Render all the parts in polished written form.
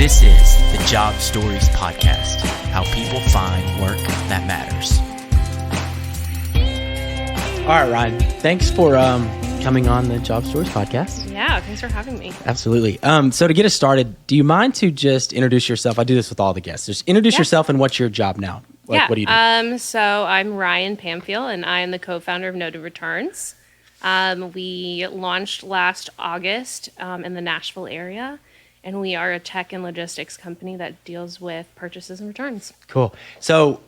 This is the Job Stories Podcast, how people find work that matters. All right, Ryan, thanks for coming on the Job Stories Podcast. Yeah, thanks for having me. Absolutely. So to get us started, do you mind to just introduce yourself? I do this with all the guests. Just introduce yourself and what's your job now? What do you do? So I'm Ryan Pamphile, and I am the co-founder of Noted Returns. We launched last August in the Nashville area, and we are a tech and logistics company that deals with purchases and returns. Cool. So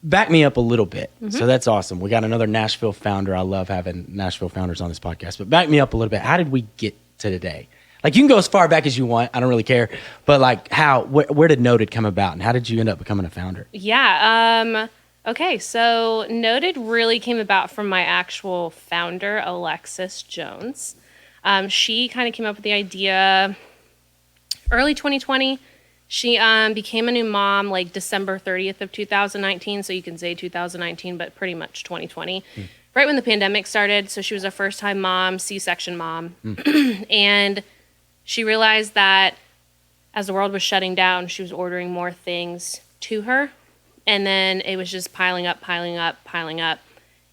back me up a little bit. So that's awesome. We got another Nashville founder. I love having Nashville founders on this podcast. But back me up a little bit. How did we get to today? Like, you can go as far back as you want. I don't really care. But like, where did Noted come about, and how did you end up becoming a founder? Yeah. Okay. So Noted really came about from my actual founder, Alexis Jones. She kind of came up with the idea early 2020. She became a new mom like December 30th of 2019. So you can say 2019, but pretty much 2020. Right when the pandemic started. So she was a first-time mom, C-section mom. And she realized that as the world was shutting down, she was ordering more things to her. And then it was just piling up.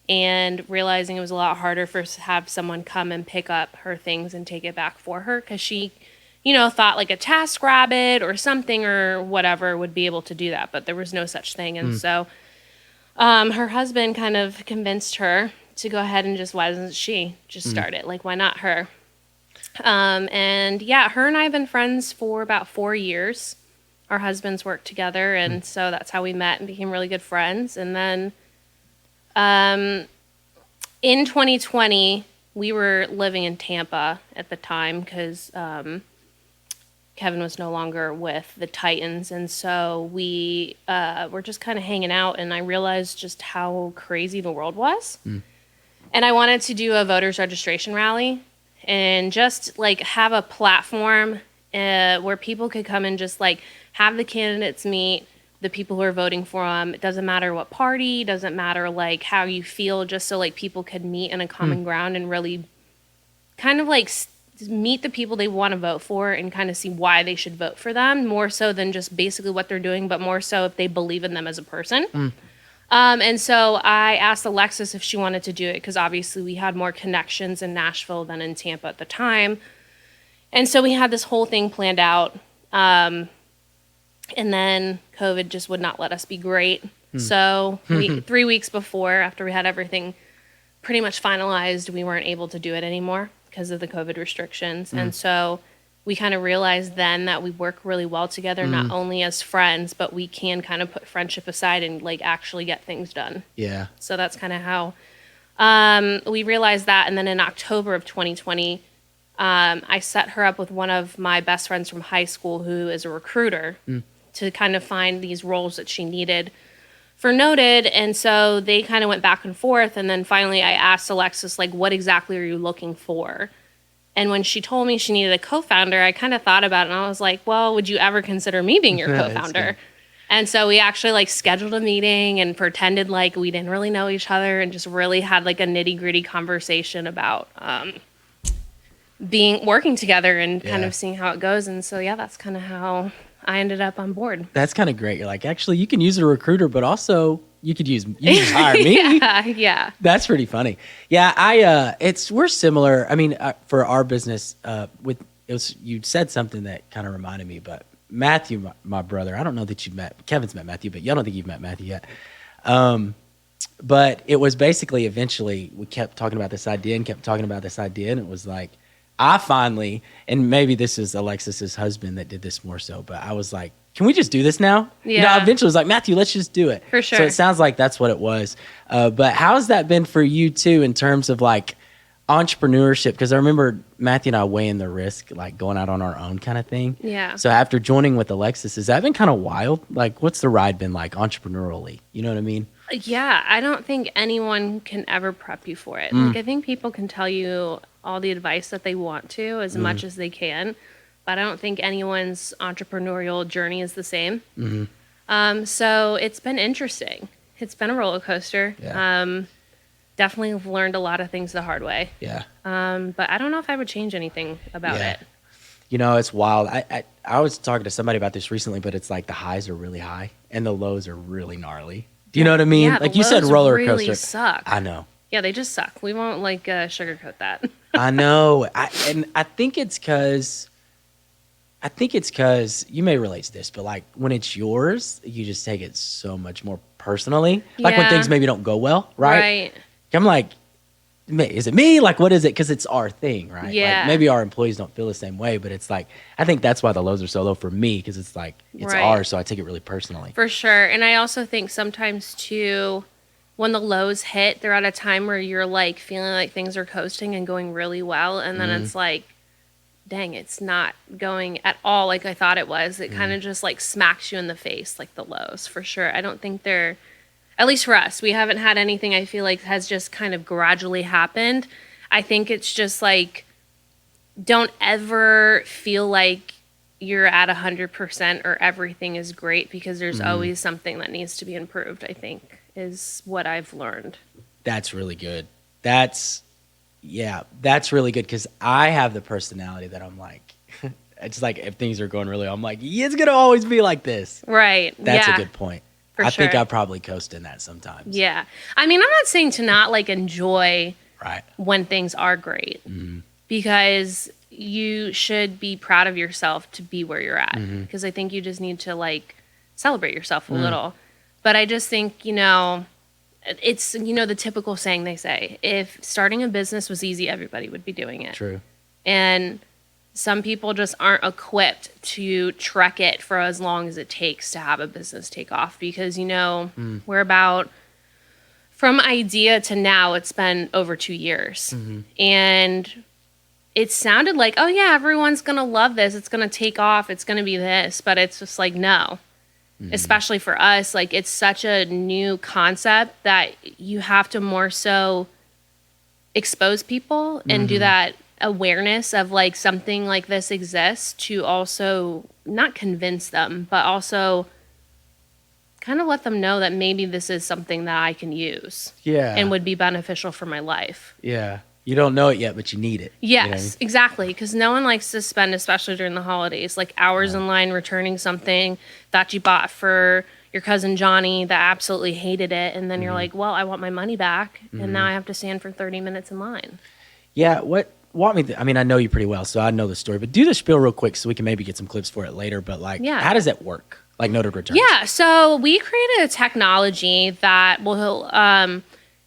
And realizing it was a lot harder for to have someone come and pick up her things and take it back for her. Because she, thought like a TaskRabbit or something or whatever would be able to do that. But there was no such thing. And so her husband kind of convinced her to go ahead and why doesn't she just start it? Like, why not her? And yeah, her and I have been friends for about 4 years. Our husbands worked together, and so that's how we met and became really good friends. And then in 2020, we were living in Tampa at the time because Kevin was no longer with the Titans. And so we were just kind of hanging out, and I realized just how crazy the world was. And I wanted to do a voters registration rally and just like have a platform where people could come and just like have the candidates meet the people who are voting for them. It doesn't matter what party, doesn't matter like how you feel, just so like people could meet in a common ground and really kind of like meet the people they want to vote for and kind of see why they should vote for them, more so than just basically what they're doing, but more so if they believe in them as a person. And so I asked Alexis if she wanted to do it because obviously we had more connections in Nashville than in Tampa at the time. And so we had this whole thing planned out. And then COVID just would not let us be great. So 3 weeks before, after we had everything pretty much finalized, we weren't able to do it anymore because of the COVID restrictions. And so we kind of realized then that we work really well together, not only as friends, but we can kind of put friendship aside and like actually get things done. Yeah. So that's kind of how we realized that. And then in October of 2020, I set her up with one of my best friends from high school who is a recruiter to kind of find these roles that she needed for Noted. And so they kind of went back and forth. And then finally I asked Alexis, like, what exactly are you looking for? And when she told me she needed a co-founder, I kind of thought about it, and I was like, well, would you ever consider me being your co-founder? And so we actually like scheduled a meeting and pretended like we didn't really know each other and just really had like a nitty-gritty conversation about working together and kind of seeing how it goes. And so, yeah, that's kind of how I ended up on board. That's kind of great. You're like, actually, you can use a recruiter, but also you just hire me. Yeah. That's pretty funny. Yeah, we're similar. I mean, for our business, you said something that kind of reminded me, but Matthew, my brother, I don't know that you've met, Kevin's met Matthew, but y'all don't think you've met Matthew yet. But it was basically eventually we kept talking about this idea, and it was like, I finally, and maybe this is Alexis's husband that did this more so, but I was like, can we just do this now? Yeah. Eventually it was like, Matthew, let's just do it. For sure. So it sounds like that's what it was. But how has that been for you too, in terms of like entrepreneurship? Because I remember Matthew and I weighing the risk, like going out on our own kind of thing. Yeah. So after joining with Alexis, has that been kind of wild? Like, what's the ride been like entrepreneurially? You know what I mean? Yeah, I don't think anyone can ever prep you for it. Like, I think people can tell you all the advice that they want to as much as they can, but I don't think anyone's entrepreneurial journey is the same. So it's been interesting. It's been a roller coaster. Yeah. Definitely learned a lot of things the hard way. Yeah. But I don't know if I would change anything about it. You know, it's wild. I was talking to somebody about this recently, but it's like the highs are really high and the lows are really gnarly. Do you know what I mean? Yeah, like the you said, lows roller really coaster. suck. I know. Yeah, they just suck. We won't like sugarcoat that. I know. I think it's because you may relate to this, but like when it's yours, you just take it so much more personally. Like when Yeah. things maybe don't go well, right? Right. I'm like, is it me? Like, what is it? Because it's our thing, right? Yeah. Like maybe our employees don't feel the same way, but it's like, I think that's why the lows are so low for me, because it's like, it's Right. ours, so I take it really personally. For sure. And I also think sometimes too, when the lows hit, they're at a time where you're like feeling like things are coasting and going really well. And then it's like, dang, it's not going at all like I thought it was. It kind of just like smacks you in the face, like the lows, for sure. I don't think they're, at least for us, we haven't had anything I feel like has just kind of gradually happened. I think it's just like, don't ever feel like you're at 100% or everything is great, because there's always something that needs to be improved, I think, is what I've learned. That's really good. That's really good, because I have the personality that I'm like, it's like if things are going really well, I'm like, yeah, it's going to always be like this. Right. That's yeah. a good point. For I think sure. I probably coast in that sometimes. Yeah. I mean, I'm not saying to not like enjoy Right. when things are great, because you should be proud of yourself to be where you're at, because I think you just need to like celebrate yourself a little. But I just think, you know, it's, you know, the typical saying they say, if starting a business was easy, everybody would be doing it. True. And some people just aren't equipped to trek it for as long as it takes to have a business take off, because, you know, we're about, from idea to now, it's been over 2 years. And it sounded like, oh yeah, everyone's going to love this. It's going to take off. It's going to be this. But it's just like, no. Especially for us, like it's such a new concept that you have to more so expose people and do that awareness of like something like this exists, to also not convince them, but also kind of let them know that maybe this is something that I can use and would be beneficial for my life. Yeah. You don't know it yet, but you need it. Yes, You know what I mean? exactly. Because no one likes to spend, especially during the holidays, like hours in line returning something that you bought for your cousin Johnny that absolutely hated it. And then you're like, well, I want my money back. And now I have to stand for 30 minutes in line. Yeah. Walk me I mean, I know you pretty well, so I know the story, but do the spiel real quick so we can maybe get some clips for it later. But like, how does that work? Like noted returns? Yeah. So we created a technology that will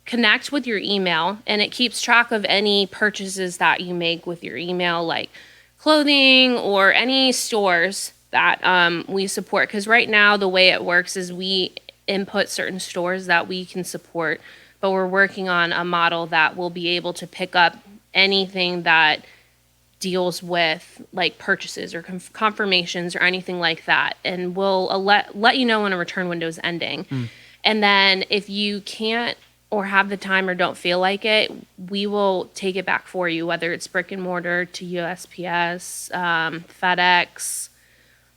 connect with your email, and it keeps track of any purchases that you make with your email, like clothing or any stores that we support. Because right now the way it works is we input certain stores that we can support, but we're working on a model that will be able to pick up anything that deals with like purchases or confirmations or anything like that, and we'll let you know when a return window is ending. And then if you can't or have the time or don't feel like it, we will take it back for you, whether it's brick and mortar to USPS, FedEx,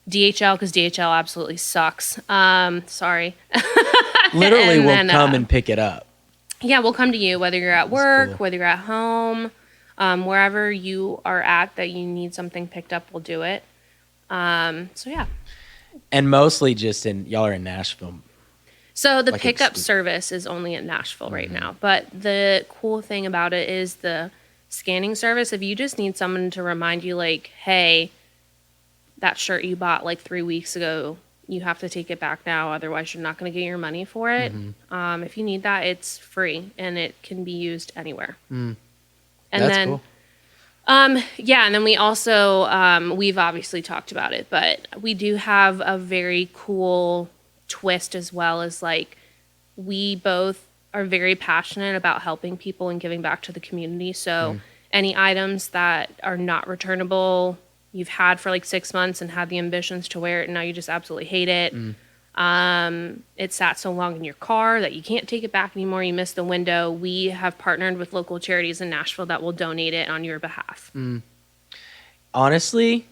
DHL, because DHL absolutely sucks. Sorry. Literally, And we'll then, come and pick it up. Yeah, we'll come to you, whether you're at work, cool. whether you're at home, wherever you are at that you need something picked up, we'll do it. So yeah. And mostly just y'all are in Nashville. So the Like pickup service is only in Nashville right now. But the cool thing about it is the scanning service. If you just need someone to remind you, like, hey, that shirt you bought like 3 weeks ago, you have to take it back now. Otherwise, you're not going to get your money for it. If you need that, it's free and it can be used anywhere. And That's then, cool. yeah, and then we also, we've obviously talked about it, but we do have a very cool twist as well, as like we both are very passionate about helping people and giving back to the community. So any items that are not returnable, you've had for like 6 months and had the ambitions to wear it, and now you just absolutely hate it. It sat so long in your car that you can't take it back anymore. You missed the window. We have partnered with local charities in Nashville that will donate it on your behalf. Honestly,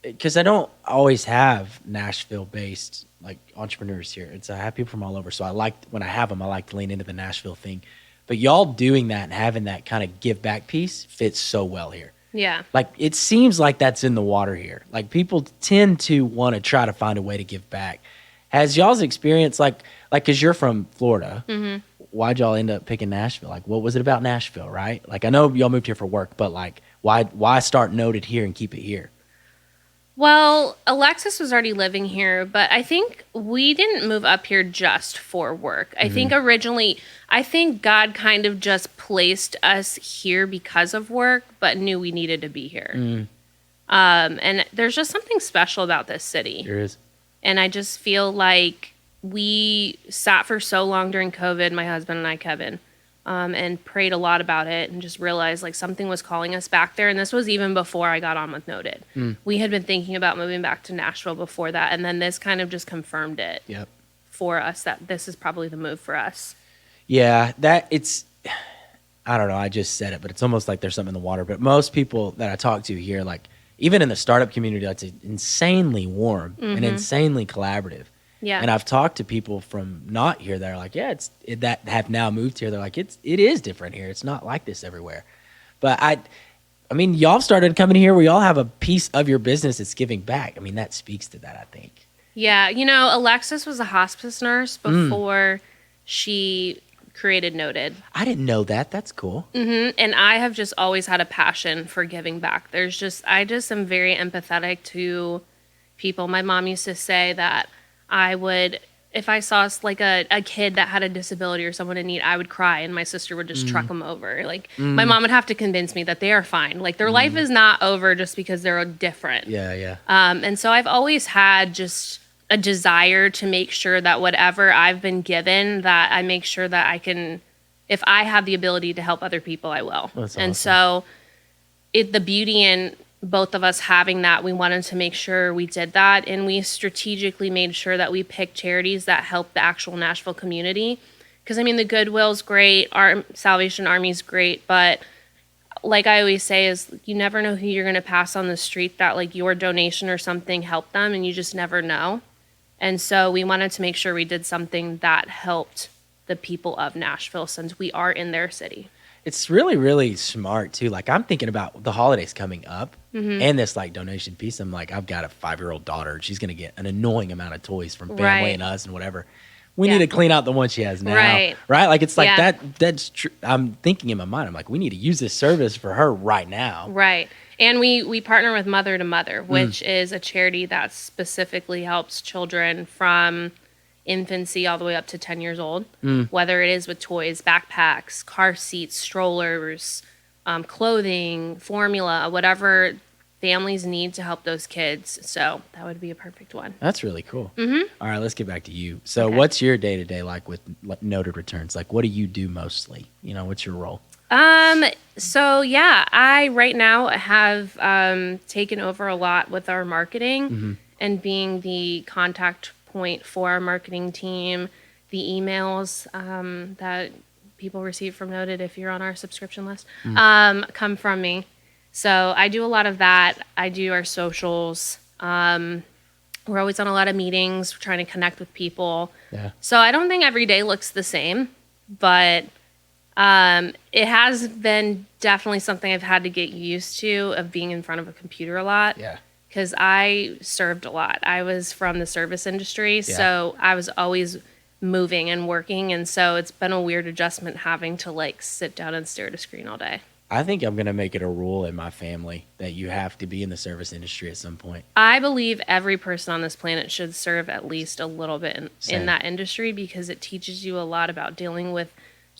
because I don't always have Nashville-based like entrepreneurs here. I have people from all over, so when I have them, I like to lean into the Nashville thing. But y'all doing that and having that kind of give back piece fits so well here. Yeah. Like, it seems like that's in the water here. Like, people tend to want to try to find a way to give back. Has y'all's experience, like, because you're from Florida, why'd y'all end up picking Nashville? Like, what was it about Nashville, right? Like, I know y'all moved here for work, but, like, why start Noted here and keep it here? Well, Alexis was already living here, but I think we didn't move up here just for work. I think originally, God kind of just placed us here because of work, but knew we needed to be here. And there's just something special about this city. There is. And I just feel like we sat for so long during COVID, my husband and I, Kevin, and prayed a lot about it and just realized like something was calling us back there. And this was even before I got on with Noted. We had been thinking about moving back to Nashville before that. And then this kind of just confirmed it for us that this is probably the move for us. Yeah, I don't know, I just said it, but it's almost like there's something in the water. But most people that I talk to here, like even in the startup community, that's insanely warm and insanely collaborative. Yeah. And I've talked to people from not here that are like, that have now moved here. They're like, it is different here. It's not like this everywhere. But I mean, y'all started coming here where y'all have a piece of your business that's giving back. I mean, that speaks to that, I think. Yeah. You know, Alexis was a hospice nurse before she created Noted. I didn't know that. That's cool. And I have just always had a passion for giving back. I just am very empathetic to people. My mom used to say that I would, if I saw like a kid that had a disability or someone in need, I would cry and my sister would just truck them over. Like my mom would have to convince me that they are fine. Like their life is not over just because they're different. Yeah. And so I've always had just a desire to make sure that whatever I've been given, that I make sure that I can, if I have the ability to help other people, I will. That's awesome. And so the beauty in both of us having that, we wanted to make sure we did that. And we strategically made sure that we picked charities that help the actual Nashville community. Because, I mean, the Goodwill's great, our Salvation Army's great, but like I always say is you never know who you're going to pass on the street that like your donation or something helped them, and you just never know. And so we wanted to make sure we did something that helped the people of Nashville since we are in their city. It's really, really smart, too. Like, I'm thinking about the holidays coming up and this, like, donation piece. I'm like, I've got a 5-year-old daughter, and she's going to get an annoying amount of toys from family and us and whatever. We need to clean out the one she has now. Right? Like, it's like that's true. I'm thinking in my mind, I'm like, we need to use this service for her right now. Right. And we partner with Mother to Mother, which is a charity that specifically helps children from infancy all the way up to 10 years old, whether it is with toys, backpacks, car seats, strollers, clothing, formula, whatever families need to help those kids. So that would be a perfect one. That's really cool. All right, let's get back to you. So what's your day-to-day like with Noted Returns? Like, what do you do mostly? You know, what's your role? So yeah, I right now have taken over a lot with our marketing and being the contact point for our marketing team, the emails that people receive from Noted, if you're on our subscription list, come from me. So I do a lot of that. I do our socials. We're always on a lot of meetings. We're trying to connect with people. Yeah. So I don't think every day looks the same, but it has been definitely something I've had to get used to, of being in front of a computer a lot. Yeah. Because I served a lot. I was from the service industry, so I was always moving and working, and so it's been a weird adjustment having to like sit down and stare at a screen all day. I think I'm going to make it a rule in my family that you have to be in the service industry at some point. I believe every person on this planet should serve at least a little bit in that industry, because it teaches you a lot about dealing with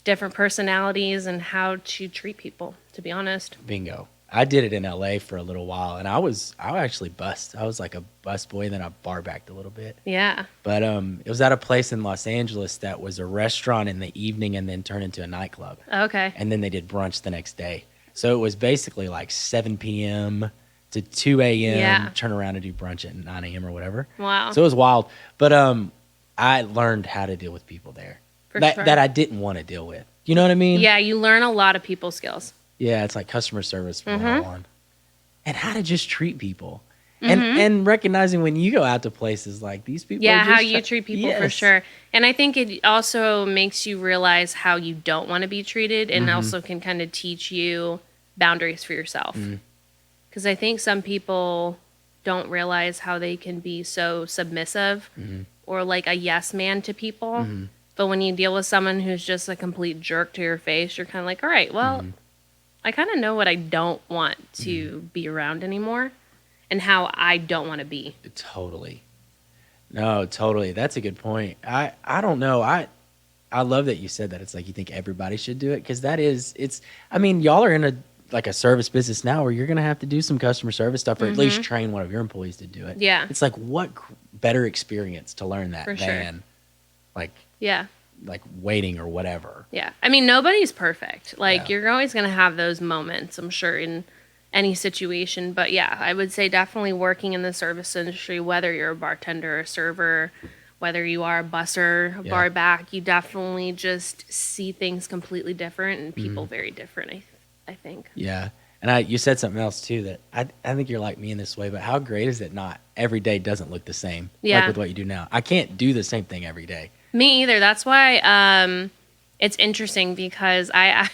different personalities and how to treat people, to be honest. Bingo. I did it in LA for a little while, and I actually bussed. I was like a bus boy, and then I bar backed a little bit. Yeah. But it was at a place in Los Angeles that was a restaurant in the evening and then turned into a nightclub. Okay. And then they did brunch the next day. So it was basically like 7 p.m. to 2 a.m., turn around and do brunch at 9 a.m. or whatever. Wow. So it was wild. But I learned how to deal with people there that I didn't want to deal with. You know what I mean? Yeah, you learn a lot of people skills. Yeah, it's like customer service from 101. And how to just treat people. And recognizing when you go out to places like these people. Yeah, how you treat people for sure. And I think it also makes you realize how you don't want to be treated, and also can kind of teach you boundaries for yourself. Because I think some people don't realize how they can be so submissive or like a yes man to people. But when you deal with someone who's just a complete jerk to your face, you're kind of like, all right, well, I kind of know what I don't want to be around anymore and how I don't want to be. Totally. No, totally. That's a good point. I don't know. I love that you said that. It's like you think everybody should do it, because I mean, y'all are in a service business now where you're going to have to do some customer service stuff, or at least train one of your employees to do it. Yeah. It's like, what better experience to learn that For sure. than like waiting or whatever. Yeah. I mean, nobody's perfect. Like, Yeah. you're always going to have those moments, I'm sure, in any situation. But yeah, I would say definitely working in the service industry, whether you're a bartender, a server, whether you are a busser, a bar back, you definitely just see things completely different and people very different, I think. Yeah. And you said something else too, that I think you're like me in this way, but how great is it not every day doesn't look the same? Yeah. Like with what you do now. I can't do the same thing every day. Me either. That's why it's interesting, because I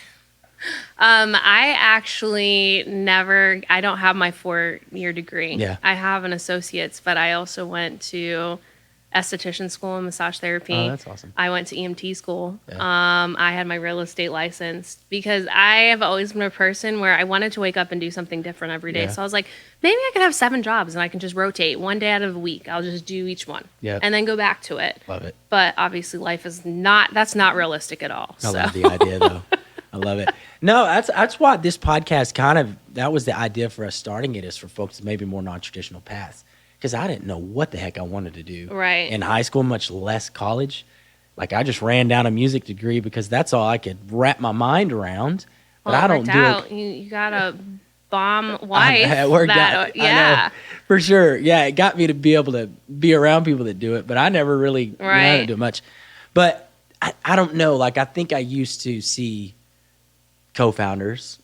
actually I don't have my 4-year degree. Yeah. I have an associate's, but I also went to esthetician school and massage therapy. Oh, that's awesome. I went to EMT school. Yeah. I had my real estate license, because I have always been a person where I wanted to wake up and do something different every day. Yeah. So I was like, maybe I could have 7 jobs and I can just rotate one day out of the week. I'll just do each one Yep. and then go back to it. Love it. But obviously life is that's not realistic at all. I love the idea though. I love it. No, that's why this podcast that was the idea for us starting it, is for folks maybe more non-traditional paths. Because I didn't know what the heck I wanted to do Right. in high school, much less college. Like, I just ran down a music degree because that's all I could wrap my mind around. But Well, I don't worked do out. it. You got a bomb wife. It worked out. Yeah. I know, for sure. Yeah, it got me to be able to be around people that do it, but I never really I Right. didn't do it much. But I don't know. Like, I think I used to see co-founders,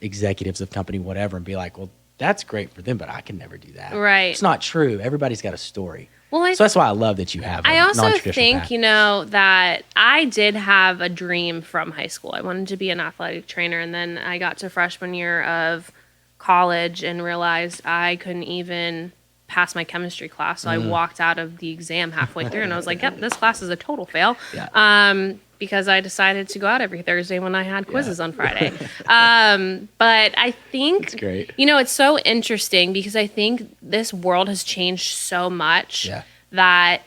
executives of company, whatever, and be like, well, that's great for them, but I can never do that. Right. It's not true. Everybody's got a story. Well, So that's why I love that you have a I also non-traditional think, path. that I did have a dream from high school. I wanted to be an athletic trainer, and then I got to freshman year of college and realized I couldn't even pass my chemistry class. So I walked out of the exam halfway through, and I was like, yep, this class is a total fail. Yeah. Because I decided to go out every Thursday when I had quizzes on Friday. But I think, That's great. it's so interesting, because I think this world has changed so much Yeah. that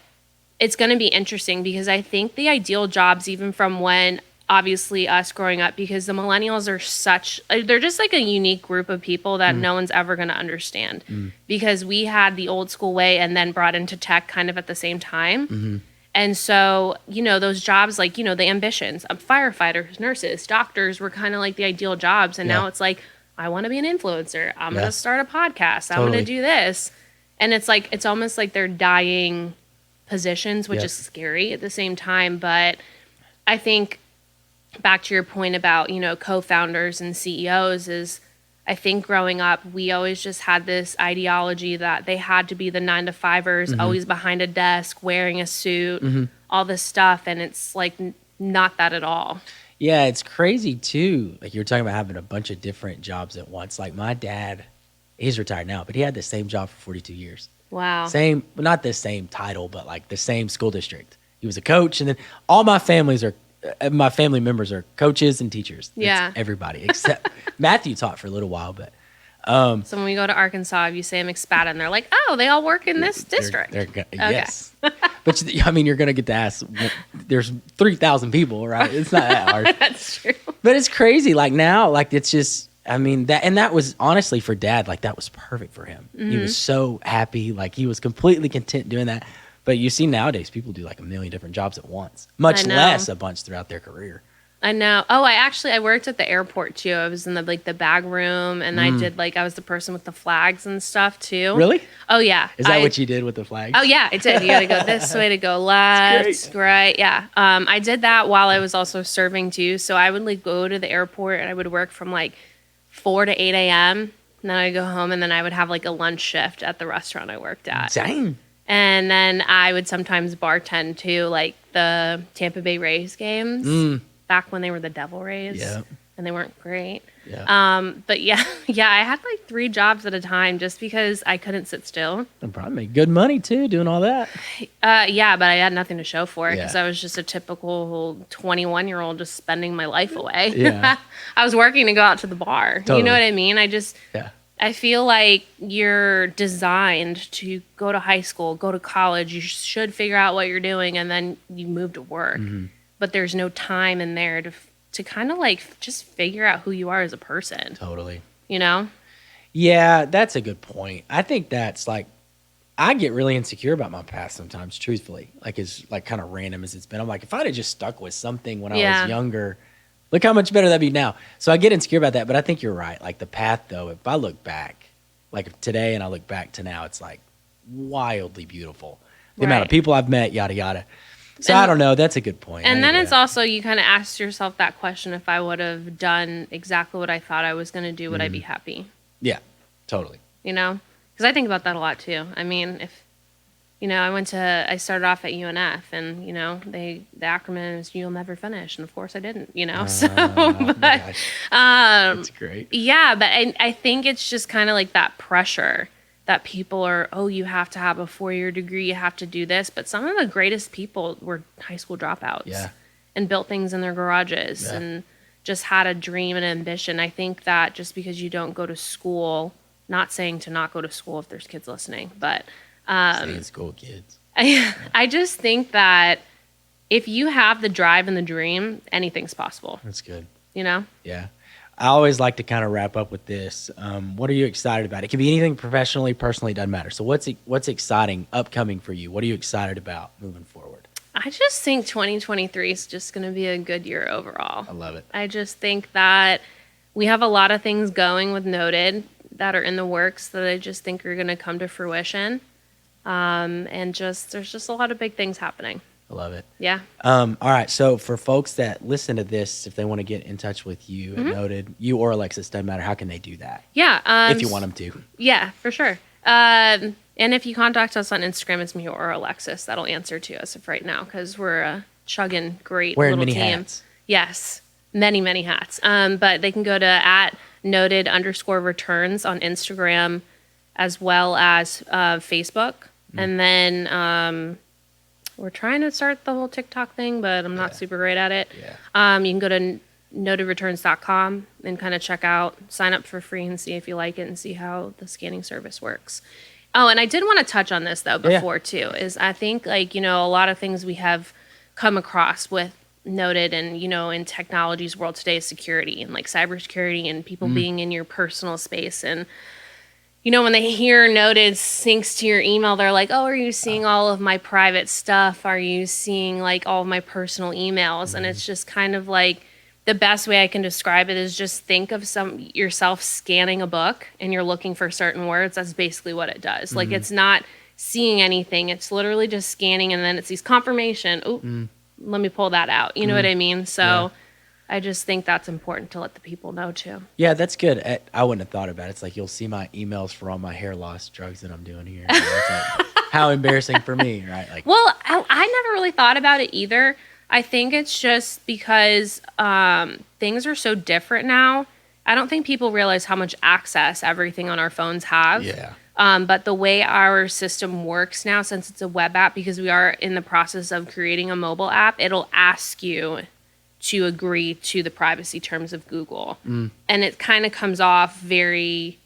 it's going to be interesting, because I think the ideal jobs, even from when obviously us growing up, because the millennials are they're just like a unique group of people that no one's ever going to understand, because we had the old school way and then brought into tech kind of at the same time. And so, those jobs, like, the ambitions of firefighters, nurses, doctors were kind of like the ideal jobs. And now it's like, I want to be an influencer. I'm going to start a podcast. I'm going to do this. And it's like, it's almost like they're dying positions, which is scary at the same time. But I think back to your point about, co-founders and CEOs is, I think growing up, we always just had this ideology that they had to be the 9-to-5ers, always behind a desk, wearing a suit, all this stuff. And it's like not that at all. Yeah, it's crazy too. Like, you were talking about having a bunch of different jobs at once. Like, my dad, he's retired now, but he had the same job for 42 years. Wow. Not the same title, but like the same school district. He was a coach, and then all my family members are coaches and teachers. That's Yeah. everybody except Matthew taught for a little while, but So when we go to Arkansas, if you say McSpadden, and they're like, oh, they all work in this district. Yes. But you're going to get to ask, there's 3,000 people, right? It's not that hard. That's true. But it's crazy. Like, now, like, it's just, that was honestly for Dad, like, that was perfect for him. He was so happy. Like, he was completely content doing that. But you see nowadays, people do like a million different jobs at once, much less a bunch throughout their career. I know. Oh, I worked at the airport too. I was in the bag room, and I was the person with the flags and stuff too. Really? Oh yeah. Is that what you did with the flags? Oh yeah, I did. You got to go this way to go left, right? Yeah. I did that while I was also serving too. So I would go to the airport, and I would work from 4 to 8 a.m. And then I'd go home, and then I would have a lunch shift at the restaurant I worked at. Dang. And then I would sometimes bartend too, the Tampa Bay Rays games back when they were the Devil Rays. Yeah. And they weren't great. Yeah. But yeah, I had like 3 jobs at a time just because I couldn't sit still. And probably make good money too doing all that. Yeah, but I had nothing to show for it because Yeah. I was just a typical 21-year-old just spending my life away. Yeah. I was working to go out to the bar. Totally. You know what I mean? Yeah. I feel like you're designed to go to high school, go to college. You should figure out what you're doing, and then you move to work. Mm-hmm. But there's no time in there to kind of like just figure out who you are as a person. Totally. You know? Yeah, that's a good point. I think that's like, I get really insecure about my past sometimes, truthfully. Like, as like kind of random as it's been. I'm like, if I'd have just stuck with something when I was younger, look how much better that'd be now. So I get insecure about that, but I think you're right. Like the path though, if I look back, like today and I look back to now, it's like wildly beautiful. The amount of people I've met, yada, yada. So I don't know. That's a good point. And then it's also, you kind of ask yourself that question, if I would have done exactly what I thought I was going to do, would I be happy? Yeah, totally. You know? Because I think about that a lot too. I mean, if, you know, I started off at UNF and, you know, the acronym is you'll never finish. And of course I didn't, you know, That's great. Yeah, but I think it's just kind of like that pressure that people are, oh, you have to have a 4-year degree, you have to do this. But some of the greatest people were high school dropouts and built things in their garages and just had a dream and ambition. I think that just because you don't go to school, not saying to not go to school if there's kids listening, but Stay in school, kids. I just think that if you have the drive and the dream, anything's possible. That's good. You know? Yeah. I always like to kind of wrap up with this. What are you excited about? It can be anything professionally, personally, doesn't matter. So what's exciting upcoming for you? What are you excited about moving forward? I just think 2023 is just going to be a good year overall. I love it. I just think that we have a lot of things going with Noted that are in the works that I just think are going to come to fruition. And there's just a lot of big things happening. I love it. Yeah. All right. So for folks that listen to this, if they want to get in touch with you at Noted, you or Alexis, doesn't matter, how can they do that? Yeah. If you want them to. Yeah, for sure. And if you contact us on Instagram, it's me or Alexis. That'll answer to us if right now, because we're a chugging great Wearing little many team. hats. Yes. Many, many hats. But they can go to @noted_returns on Instagram as well as Facebook. And then we're trying to start the whole TikTok thing, but I'm not super great at it. Yeah. You can go to notedreturns.com and kind of check out, sign up for free and see if you like it and see how the scanning service works. Oh, and I did want to touch on this though before too, is I think like, you know, a lot of things we have come across with Noted and, you know, in technology's world today is security and like cybersecurity and people being in your personal space. And, you know, when they hear Noted syncs to your email, they're like, oh, are you seeing all of my private stuff? Are you seeing like all of my personal emails? And it's just kind of like, the best way I can describe it is just think of yourself scanning a book and you're looking for certain words. That's basically what it does. Like it's not seeing anything. It's literally just scanning and then it sees confirmation. Oh, let me pull that out. You know what I mean? So I just think that's important to let the people know too. Yeah, that's good. I wouldn't have thought about it. It's like you'll see my emails for all my hair loss drugs that I'm doing here. You know, it's like, how embarrassing for me, right? Like, well, I never really thought about it either. I think it's just because things are so different now. I don't think people realize how much access everything on our phones have. Yeah. But the way our system works now, since it's a web app, because we are in the process of creating a mobile app, it'll ask you to agree to the privacy terms of Google. And it kind of comes off very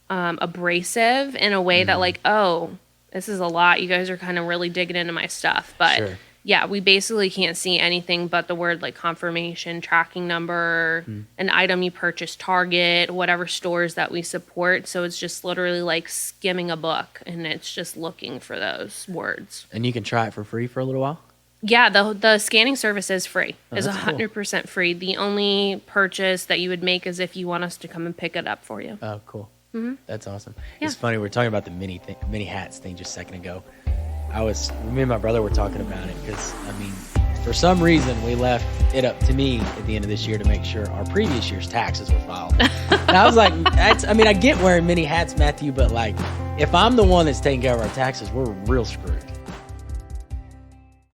abrasive in a way that like, oh, this is a lot. You guys are kind of really digging into my stuff. But yeah, we basically can't see anything but the word like confirmation, tracking number, an item you purchased, Target, whatever stores that we support. So it's just literally like skimming a book and it's just looking for those words. And you can try it for free for a little while? Yeah, the scanning service is free. It's that's 100% free. The only purchase that you would make is if you want us to come and pick it up for you. Oh, cool. That's awesome. Yeah. It's funny. We were talking about the mini hats thing just a second ago. Me and my brother were talking about it because, I mean, for some reason we left it up to me at the end of this year to make sure our previous year's taxes were filed. And I was like, I get wearing mini hats, Matthew, but like, if I'm the one that's taking care of our taxes, we're real screwed.